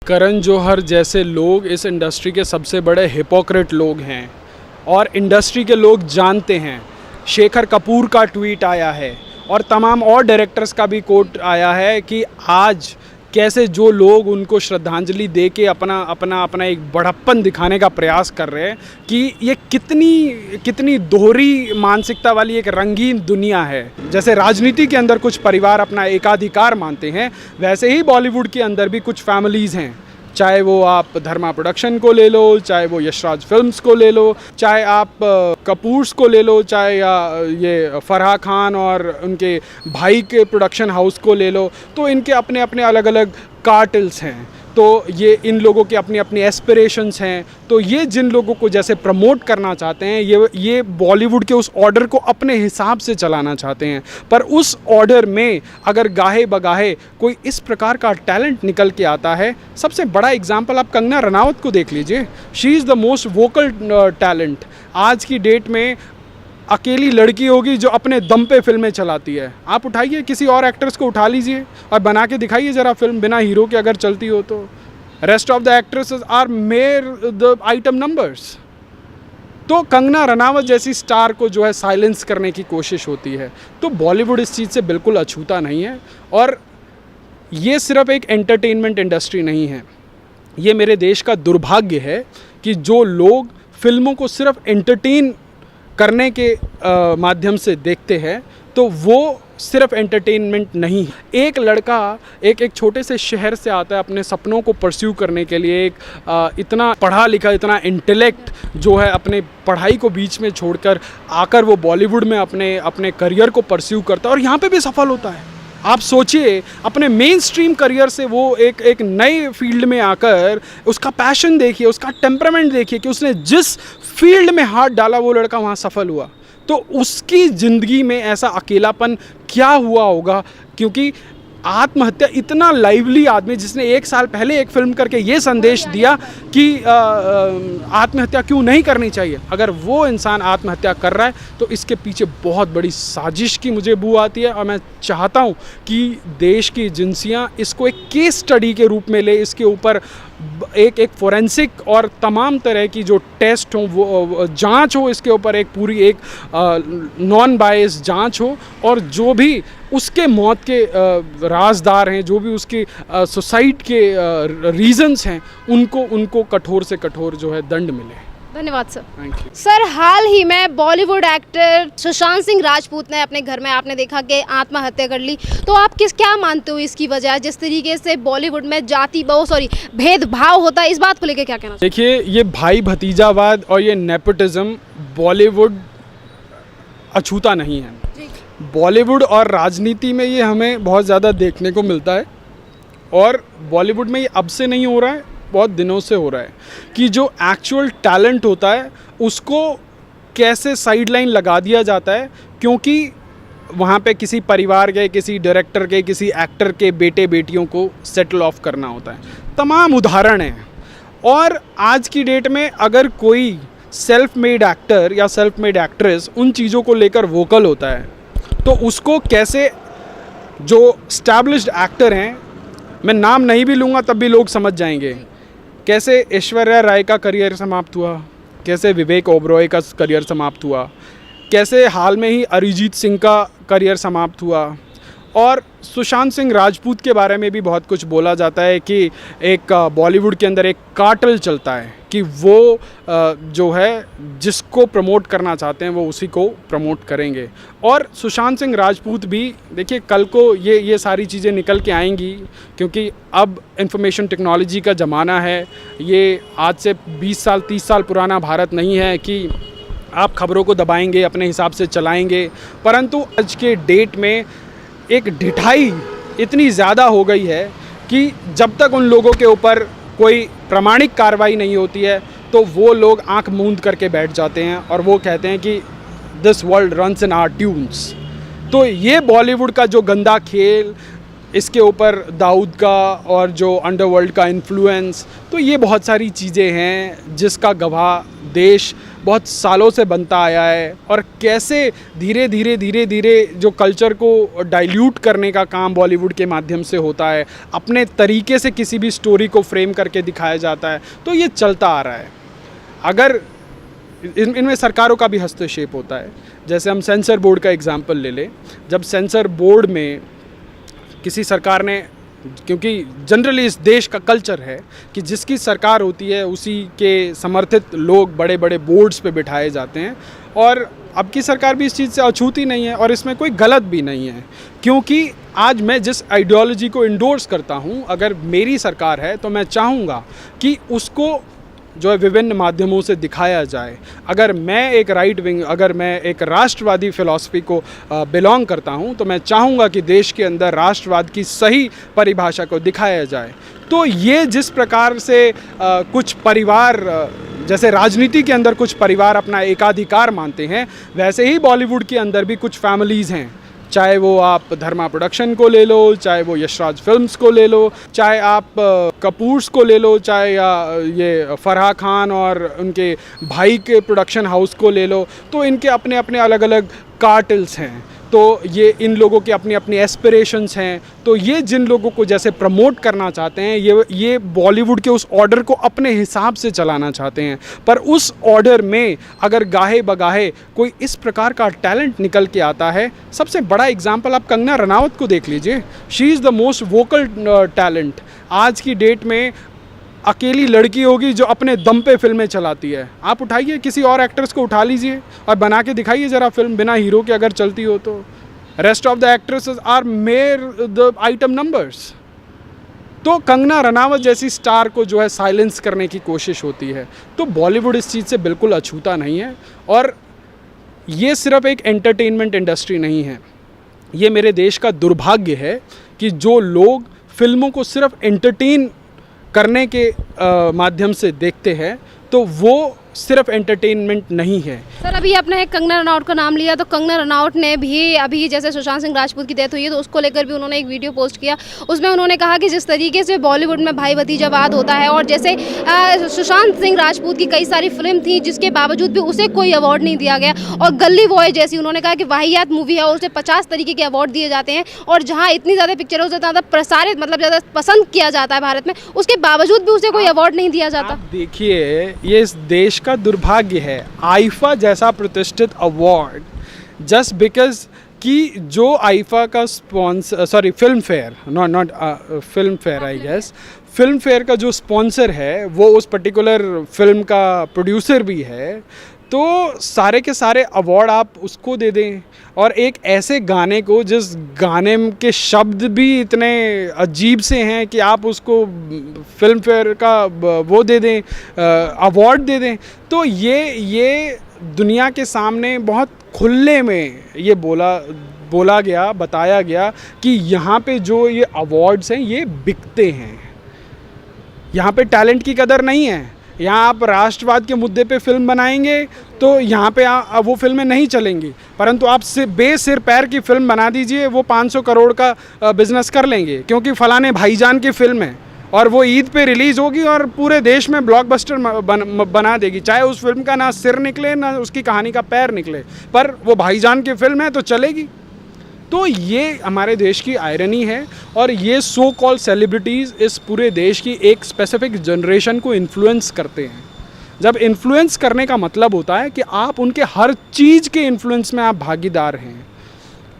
करण जौहर जैसे लोग इस इंडस्ट्री के सबसे बड़े हिपोक्रेट लोग हैं और इंडस्ट्री के लोग जानते हैं। शेखर कपूर का ट्वीट आया है और तमाम और डायरेक्टर्स का भी कोट आया है कि आज कैसे जो लोग उनको श्रद्धांजलि दे के अपना एक बड़प्पन दिखाने का प्रयास कर रहे हैं कि ये कितनी दोहरी मानसिकता वाली एक रंगीन दुनिया है। जैसे राजनीति के अंदर कुछ परिवार अपना एकाधिकार मानते हैं, वैसे ही बॉलीवुड के अंदर भी कुछ फैमिलीज़ हैं। चाहे वो आप धर्मा प्रोडक्शन को ले लो, चाहे वो यशराज फिल्म्स को ले लो, चाहे आप कपूर्स को ले लो, चाहे ये फराह खान और उनके भाई के प्रोडक्शन हाउस को ले लो, तो इनके अपने अपने अलग अलग कार्टेल्स हैं। तो ये इन लोगों के अपनी अपनी एस्पिरेशंस हैं। तो ये जिन लोगों को जैसे प्रमोट करना चाहते हैं, ये बॉलीवुड के उस ऑर्डर को अपने हिसाब से चलाना चाहते हैं। पर उस ऑर्डर में अगर गाहे बगाहे कोई इस प्रकार का टैलेंट निकल के आता है, सबसे बड़ा एग्जाम्पल आप कंगना रनावत को देख लीजिए। She is the most vocal talent. आज की डेट में अकेली लड़की होगी जो अपने दम पे फिल्में चलाती है। आप उठाइए किसी और एक्ट्रेस को उठा लीजिए और बना के दिखाइए ज़रा फिल्म बिना हीरो के अगर चलती हो तो। Rest of the actresses are mere the item numbers. तो कंगना रनावत जैसी स्टार को जो है साइलेंस करने की कोशिश होती है। तो बॉलीवुड इस चीज़ से बिल्कुल अछूता नहीं है। और ये सिर्फ एक एंटरटेनमेंट इंडस्ट्री नहीं है, ये मेरे देश का दुर्भाग्य है कि जो लोग फिल्मों को सिर्फ एंटरटेन करने के माध्यम से देखते हैं, तो वो सिर्फ एंटरटेनमेंट नहीं। एक लड़का एक छोटे से शहर से आता है अपने सपनों को परस्यू करने के लिए। इतना पढ़ा लिखा, इतना इंटेलेक्ट जो है, अपने पढ़ाई को बीच में छोड़कर आकर वो बॉलीवुड में अपने करियर को परस्यू करता है और यहाँ पे भी सफल होता है। आप सोचिए, अपने मेन स्ट्रीम करियर से वो एक नए फील्ड में आकर उसका पैशन देखिए, उसका टेम्परामेंट देखिए कि उसने जिस फील्ड में हाथ डाला वो लड़का वहाँ सफल हुआ। तो उसकी ज़िंदगी में ऐसा अकेलापन क्या हुआ होगा, क्योंकि आत्महत्या, इतना लाइवली आदमी जिसने 1 साल पहले एक फिल्म करके ये संदेश दिया कि आत्महत्या क्यों नहीं करनी चाहिए, अगर वो इंसान आत्महत्या कर रहा है तो इसके पीछे बहुत बड़ी साजिश की मुझे बू आती है। और मैं चाहता हूँ कि देश की एजेंसियाँ इसको एक केस स्टडी के रूप में ले, इसके ऊपर एक फोरेंसिक और तमाम तरह की जो टेस्ट हो, वो जांच हो, इसके ऊपर एक पूरी एक नॉन बायस जांच हो, और जो भी उसके मौत के राजदार हैं, जो भी उसके सुसाइड के रीजंस हैं, उनको कठोर से कठोर जो है दंड मिले। धन्यवाद सर। थैंक यू सर, हाल ही में बॉलीवुड एक्टर सुशांत सिंह राजपूत ने अपने घर में, आपने देखा कि आत्महत्या कर ली। तो आप क्या मानते हो इसकी वजह, जिस तरीके से बॉलीवुड में भेदभाव होता है, इस बात को लेकर क्या कहना? देखिए, ये भाई भतीजावाद और ये नेपोटिज्म बॉलीवुड अछूता नहीं है। बॉलीवुड और राजनीति में ये हमें बहुत ज़्यादा देखने को मिलता है, और बॉलीवुड में ये अब से नहीं हो रहा है, बहुत दिनों से हो रहा है कि जो एक्चुअल टैलेंट होता है उसको कैसे साइडलाइन लगा दिया जाता है, क्योंकि वहाँ पे किसी परिवार के, किसी डायरेक्टर के, किसी एक्टर के बेटे बेटियों को सेटल ऑफ करना होता है। तमाम उदाहरण हैं। और आज की डेट में अगर कोई सेल्फ मेड एक्टर या सेल्फ मेड एक्ट्रेस उन चीज़ों को लेकर वोकल होता है, तो उसको कैसे, जो स्टैब्लिश्ड एक्टर हैं, मैं नाम नहीं भी लूँगा तब भी लोग समझ जाएंगे, कैसे ऐश्वर्या राय का करियर समाप्त हुआ, कैसे विवेक ओबरॉय का करियर समाप्त हुआ, कैसे हाल में ही अरिजीत सिंह का करियर समाप्त हुआ। और सुशांत सिंह राजपूत के बारे में भी बहुत कुछ बोला जाता है कि एक बॉलीवुड के अंदर एक कार्टेल चलता है कि वो जो है जिसको प्रमोट करना चाहते हैं वो उसी को प्रमोट करेंगे। और सुशांत सिंह राजपूत भी, देखिए, कल को ये सारी चीज़ें निकल के आएंगी, क्योंकि अब इंफॉर्मेशन टेक्नोलॉजी का ज़माना है। ये आज से 20 साल 30 साल पुराना भारत नहीं है कि आप खबरों को दबाएंगे, अपने हिसाब से चलाएंगे। परंतु आज के डेट में एक ढिठाई इतनी ज़्यादा हो गई है कि जब तक उन लोगों के ऊपर कोई प्रामाणिक कार्रवाई नहीं होती है, तो वो लोग आंख मूंद करके बैठ जाते हैं और वो कहते हैं कि this world runs in our tunes. तो ये बॉलीवुड का जो गंदा खेल, इसके ऊपर दाऊद का और जो अंडरवर्ल्ड का इन्फ्लुएंस, तो ये बहुत सारी चीज़ें हैं जिसका गवाह देश बहुत सालों से बनता आया है, और कैसे धीरे धीरे जो कल्चर को डाइल्यूट करने का काम बॉलीवुड के माध्यम से होता है, अपने तरीके से किसी भी स्टोरी को फ्रेम करके दिखाया जाता है, तो ये चलता आ रहा है। अगर इनमें सरकारों का भी हस्तक्षेप होता है। जैसे हम सेंसर बोर्ड का एग्जांपल ले लें, जब सेंसर बोर्ड में किसी सरकार ने, क्योंकि जनरली इस देश का कल्चर है कि जिसकी सरकार होती है उसी के समर्थित लोग बड़े बड़े बोर्ड्स पे बिठाए जाते हैं, और अब की सरकार भी इस चीज़ से अछूती नहीं है, और इसमें कोई गलत भी नहीं है, क्योंकि आज मैं जिस आइडियोलॉजी को इंडोर्स करता हूँ, अगर मेरी सरकार है तो मैं चाहूँगा कि उसको जो है विभिन्न माध्यमों से दिखाया जाए। अगर मैं एक राइट विंग, अगर मैं एक राष्ट्रवादी फ़िलॉसफी को बिलोंग करता हूं, तो मैं चाहूँगा कि देश के अंदर राष्ट्रवाद की सही परिभाषा को दिखाया जाए। तो ये जिस प्रकार से कुछ परिवार, जैसे राजनीति के अंदर कुछ परिवार अपना एकाधिकार मानते हैं, वैसे ही बॉलीवुड के अंदर भी कुछ फैमिलीज़ हैं, चाहे वो आप धर्मा प्रोडक्शन को ले लो, चाहे वो यशराज फिल्म्स को ले लो, चाहे आप कपूर्स को ले लो, चाहे या ये फराह खान और उनके भाई के प्रोडक्शन हाउस को ले लो, तो इनके अपने अपने अलग अलग कार्टेल्स हैं। तो ये इन लोगों के अपनी अपनी एस्पिरेशंस हैं। तो ये जिन लोगों को जैसे प्रमोट करना चाहते हैं, ये बॉलीवुड के उस ऑर्डर को अपने हिसाब से चलाना चाहते हैं, पर उस ऑर्डर में अगर गाहे बगाहे कोई इस प्रकार का टैलेंट निकल के आता है, सबसे बड़ा एग्जाम्पल आप कंगना रनावत को देख लीजिए। She is the most vocal talent. आज की डेट में अकेली लड़की होगी जो अपने दम पे फिल्में चलाती है। आप उठाइए किसी और एक्ट्रेस को उठा लीजिए और बना के दिखाइए ज़रा फिल्म बिना हीरो के, अगर चलती हो तो। Rest of the actresses are mere the item numbers. तो कंगना रनावत जैसी स्टार को जो है साइलेंस करने की कोशिश होती है। तो बॉलीवुड इस चीज़ से बिल्कुल अछूता नहीं है, और ये सिर्फ एक एंटरटेनमेंट इंडस्ट्री नहीं है, ये मेरे देश का दुर्भाग्य है कि जो लोग फिल्मों को सिर्फ एंटरटेन करने के माध्यम से देखते हैं, तो वो सिर्फ एंटरटेनमेंट नहीं है। सर, अभी आपने कंगना रनावत का नाम लिया, तो कंगना रनावत ने भी अभी जैसे सुशांत सिंह राजपूत की डेथ हुई है, तो उसको लेकर भी उन्होंने एक वीडियो पोस्ट किया। उसमें उन्होंने कहा कि जिस तरीके से बॉलीवुड में भाई भतीजावाद होता है, और जैसे सुशांत सिंह राजपूत की कई सारी फिल्म थी जिसके बावजूद भी उसे कोई अवार्ड नहीं दिया गया, और गली बॉय जैसी उन्होंने कहा कि वाहियात मूवी है, उसे 50 तरीके के अवार्ड दिए जाते हैं, और जहाँ इतनी ज़्यादा पिक्चरों से ज़्यादा प्रसारित, मतलब ज़्यादा पसंद किया जाता है भारत में, उसके बावजूद भी उसे कोई अवार्ड नहीं दिया जाता। देखिए, ये इस देश का दुर्भाग्य है। आईफा जैसा प्रतिष्ठित अवार्ड, जस्ट बिकॉज कि जो आईफा का sponsor, sorry Filmfare, not Filmfare, I guess Filmfare का जो स्पॉन्सर है वो उस पर्टिकुलर फिल्म का प्रोड्यूसर भी है, तो सारे के सारे अवार्ड आप उसको दे दें, और एक ऐसे गाने को जिस गाने के शब्द भी इतने अजीब से हैं कि आप उसको फिल्म फेयर का वो दे दें, अवार्ड दे दें। तो ये दुनिया के सामने बहुत खुले में ये बोला गया, बताया गया कि यहाँ पे जो ये अवार्ड्स हैं ये बिकते हैं, यहाँ पे टैलेंट की कदर नहीं है। यहाँ आप राष्ट्रवाद के मुद्दे पे फिल्म बनाएंगे तो यहाँ पे वो फिल्में नहीं चलेंगी, परंतु आप बेसिर पैर की फिल्म बना दीजिए, वो 500 करोड़ का बिजनेस कर लेंगे, क्योंकि फलाने भाईजान की फिल्म है और वो ईद पे रिलीज़ होगी और पूरे देश में ब्लॉकबस्टर बना देगी। चाहे उस फिल्म का ना सिर निकले ना उसकी कहानी का पैर निकले, पर वो भाईजान की फिल्म है तो चलेगी। तो ये हमारे देश की आयरनी है, और ये सो कॉल्ड सेलिब्रिटीज़ इस पूरे देश की एक स्पेसिफिक जनरेशन को इन्फ्लुएंस करते हैं। जब इन्फ्लुएंस करने का मतलब होता है कि आप उनके हर चीज़ के इन्फ्लुएंस में आप भागीदार हैं,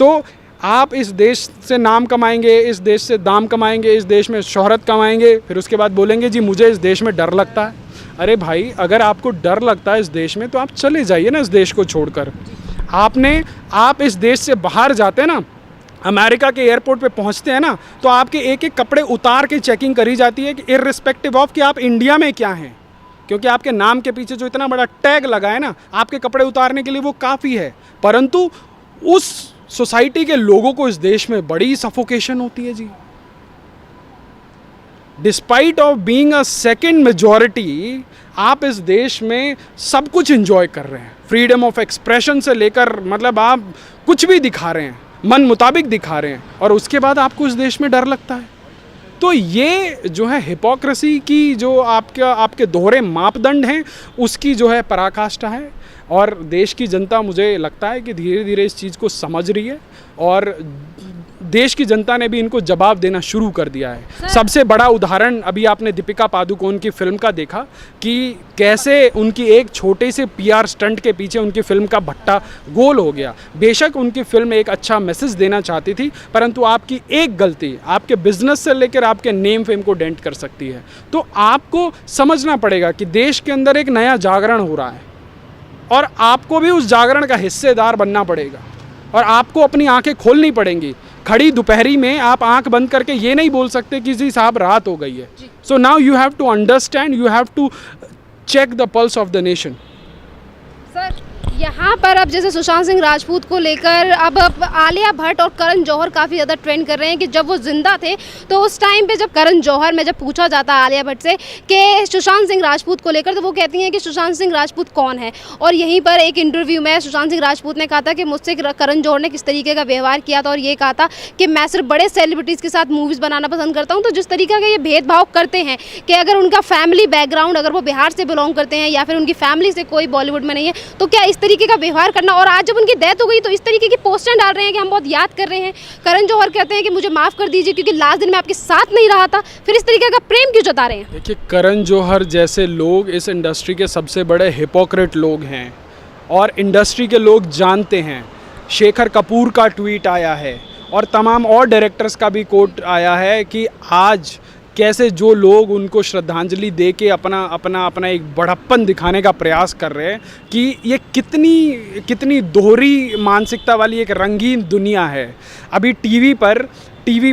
तो आप इस देश से नाम कमाएंगे, इस देश से दाम कमाएंगे, इस देश में शोहरत कमाएंगे, फिर उसके बाद बोलेंगे जी मुझे इस देश में डर लगता है। अरे भाई, अगर आपको डर लगता है इस देश में तो आप चले जाइए ना इस देश को छोड़कर। आप इस देश से बाहर जाते हैं ना, अमेरिका के एयरपोर्ट पे पहुंचते हैं ना, तो आपके एक एक कपड़े उतार के चेकिंग करी जाती है कि इर्रिस्पेक्टिव ऑफ कि आप इंडिया में क्या हैं, क्योंकि आपके नाम के पीछे जो इतना बड़ा टैग लगा है ना, आपके कपड़े उतारने के लिए वो काफ़ी है। परंतु उस सोसाइटी के लोगों को इस देश में बड़ी सफोकेशन होती है जी। Despite of being a second majority, आप इस देश में सब कुछ एंजॉय कर रहे हैं, फ्रीडम ऑफ एक्सप्रेशन से लेकर, मतलब आप कुछ भी दिखा रहे हैं, मन मुताबिक दिखा रहे हैं, और उसके बाद आपको इस देश में डर लगता है। तो ये जो है हिपोक्रेसी की जो आपके दोहरे मापदंड हैं उसकी जो है पराकाष्ठा है। और देश की जनता मुझे लगता है कि धीरे धीरे इस चीज़ को समझ रही है और देश की जनता ने भी इनको जवाब देना शुरू कर दिया है। सबसे बड़ा उदाहरण अभी आपने दीपिका पादुकोण की फिल्म का देखा कि कैसे उनकी एक छोटे से पीआर स्टंट के पीछे उनकी फिल्म का भट्टा गोल हो गया। बेशक उनकी फिल्म एक अच्छा मैसेज देना चाहती थी, परंतु आपकी एक गलती आपके बिजनेस से लेकर आपके नेम फेम को डेंट कर सकती है। तो आपको समझना पड़ेगा कि देश के अंदर एक नया जागरण हो रहा है और आपको भी उस जागरण का हिस्सेदार बनना पड़ेगा और आपको अपनी आंखें खोलनी पड़ेंगी। खड़ी दोपहरी में आप आंख बंद करके ये नहीं बोल सकते कि जी साहब रात हो गई है। So now you have to understand, you have to check the pulse of the nation. Sir यहाँ पर अब जैसे सुशांत सिंह राजपूत को लेकर अब आलिया भट्ट और करण जौहर काफ़ी ज़्यादा ट्रेंड कर रहे हैं कि जब वो जिंदा थे तो उस टाइम पे जब करण जौहर में जब पूछा जाता है आलिया भट्ट से कि सुशांत सिंह राजपूत को लेकर, तो वो कहती हैं कि सुशांत सिंह राजपूत कौन है। और यहीं पर एक इंटरव्यू में सुशांत सिंह राजपूत ने कहा था कि मुझसे करण जौहर ने किस तरीके का व्यवहार किया था और ये कहा था कि मैं सिर्फ बड़े सेलिब्रिटीज़ के साथ मूवीज़ बनाना पसंद करता हूँ। तो जिस तरीके का ये भेदभाव करते हैं कि अगर उनका फैमिली बैकग्राउंड, अगर वो बिहार से बिलोंग करते हैं या फिर उनकी फैमिली से कोई बॉलीवुड में नहीं है, तो क्या इस तरीके का व्यवहार करना। और आज जब उनकी डेथ हो गई तो इस तरीके की पोस्टर डाल रहे हैं कि हम बहुत याद कर रहे हैं। करण जौहर कहते हैं कि मुझे माफ़ कर दीजिए क्योंकि लास्ट दिन मैं आपके साथ नहीं रहा था। फिर इस तरीके का प्रेम क्यों जता रहे हैं? देखिए, करण जौहर जैसे लोग इस इंडस्ट्री के सबसे बड़े हिपोक्रेट लोग हैं और इंडस्ट्री के लोग जानते हैं। शेखर कपूर का ट्वीट आया है और तमाम और डायरेक्टर्स का भी कोट आया है कि आज कैसे जो लोग उनको श्रद्धांजलि दे के अपना एक बड़प्पन दिखाने का प्रयास कर रहे हैं कि ये कितनी दोहरी मानसिकता वाली एक रंगीन दुनिया है। अभी टीवी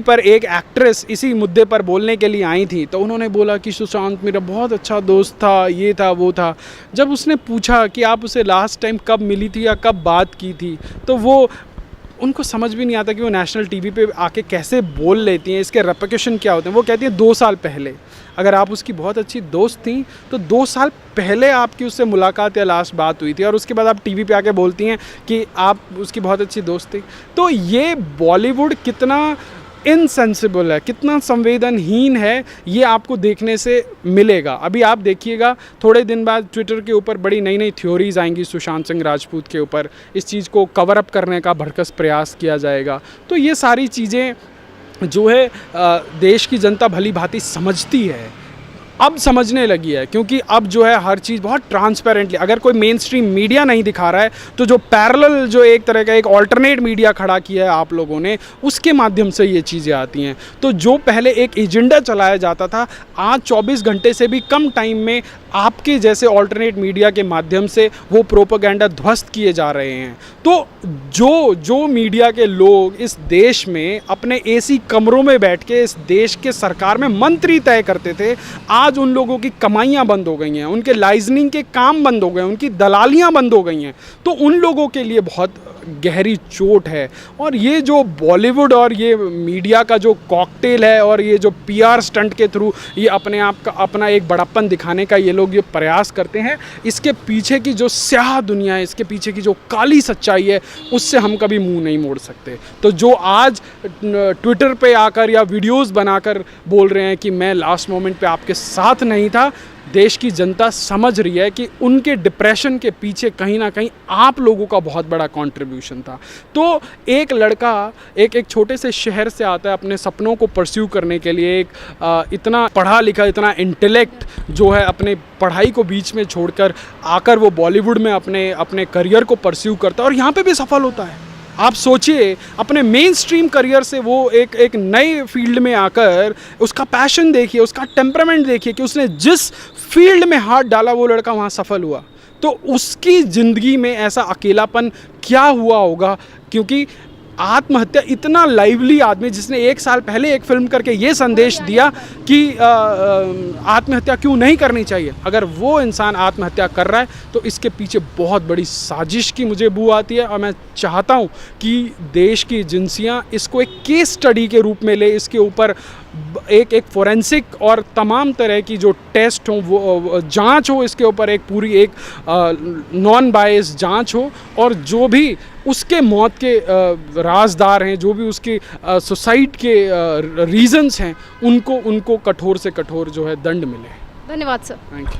पर एक एक्ट्रेस इसी मुद्दे पर बोलने के लिए आई थी, तो उन्होंने बोला कि सुशांत मेरा बहुत अच्छा दोस्त था, ये था वो था। जब उसने पूछा कि आप उसे लास्ट टाइम कब मिली थी या कब बात की थी, तो उनको समझ भी नहीं आता कि वो नेशनल टीवी पे आके कैसे बोल लेती हैं, इसके रेपरकशन क्या होते हैं। वो कहती है 2 साल पहले, अगर आप उसकी बहुत अच्छी दोस्त थी तो 2 साल पहले आपकी उससे मुलाकात या लास्ट बात हुई थी और उसके बाद आप टीवी पे आके बोलती हैं कि आप उसकी बहुत अच्छी दोस्त थी। तो ये बॉलीवुड कितना इनसेंसिबल है, कितना संवेदनहीन है, ये आपको देखने से मिलेगा। अभी आप देखिएगा थोड़े दिन बाद ट्विटर के ऊपर बड़ी नई नई थ्योरीज आएंगी सुशांत सिंह राजपूत के ऊपर, इस चीज़ को कवर अप करने का भरकस प्रयास किया जाएगा। तो ये सारी चीज़ें जो है देश की जनता भली भांति समझती है, अब समझने लगी है, क्योंकि अब जो है हर चीज़ बहुत ट्रांसपेरेंटली, अगर कोई मेन स्ट्रीम मीडिया नहीं दिखा रहा है तो जो पैरेलल जो एक तरह का एक ऑल्टरनेट मीडिया खड़ा किया है आप लोगों ने, उसके माध्यम से ये चीज़ें आती हैं। तो जो पहले एक एजेंडा चलाया जाता था, आज 24 घंटे से भी कम टाइम में आपके जैसे ऑल्टरनेट मीडिया के माध्यम से वो प्रोपेगेंडा ध्वस्त किए जा रहे हैं। तो जो मीडिया के लोग इस देश में अपने एसी कमरों में बैठ के इस देश के सरकार में मंत्री तय करते थे, आज उन लोगों की कमाइयां बंद हो गई हैं, उनके लाइजनिंग के काम बंद हो गए, उनकी दलालियां बंद हो गई हैं। तो उन लोगों के लिए बहुत गहरी चोट है। और ये जो बॉलीवुड और ये मीडिया का जो कॉकटेल है और ये जो पीआर स्टंट के थ्रू ये अपने आप का अपना एक बड़प्पन दिखाने का ये लोग ये प्रयास करते हैं, इसके पीछे की जो स्याह दुनिया है, इसके पीछे की जो काली सच्चाई है, उससे हम कभी मुंह नहीं मोड़ सकते। तो जो आज ट्विटर पे आकर या वीडियोस बनाकर बोल रहे हैं कि मैं लास्ट मोमेंट पे आपके साथ नहीं था, देश की जनता समझ रही है कि उनके डिप्रेशन के पीछे कहीं ना कहीं आप लोगों का बहुत बड़ा कंट्रीब्यूशन था। तो एक लड़का एक छोटे से शहर से आता है अपने सपनों को परस्यू करने के लिए, एक इतना पढ़ा लिखा, इतना इंटेलेक्ट जो है, अपने पढ़ाई को बीच में छोड़कर आकर वो बॉलीवुड में अपने करियर को परस्यू करता है और यहाँ पे भी सफल होता है। आप सोचिए, अपने मेन स्ट्रीम करियर से वो एक नए फील्ड में आकर उसका पैशन देखिए, उसका टेम्परामेंट देखिए कि उसने जिस फील्ड में हाथ डाला वो लड़का वहाँ सफल हुआ। तो उसकी ज़िंदगी में ऐसा अकेलापन क्या हुआ होगा, क्योंकि आत्महत्या, इतना लाइवली आदमी जिसने 1 साल पहले एक फिल्म करके ये संदेश दिया कि आत्महत्या क्यों नहीं करनी चाहिए, अगर वो इंसान आत्महत्या कर रहा है तो इसके पीछे बहुत बड़ी साजिश की मुझे बू आती है। और मैं चाहता हूँ कि देश की एजेंसियाँ इसको एक केस स्टडी के रूप में ले, इसके ऊपर एक एक फोरेंसिक और तमाम तरह की जो टेस्ट हो, वो जांच हो, इसके ऊपर एक पूरी एक नॉन बायस जांच हो, और जो भी उसके मौत के राजदार हैं, जो भी उसके सुसाइड के रीजंस हैं, उनको कठोर से कठोर जो है दंड मिले। धन्यवाद सर। Thank you.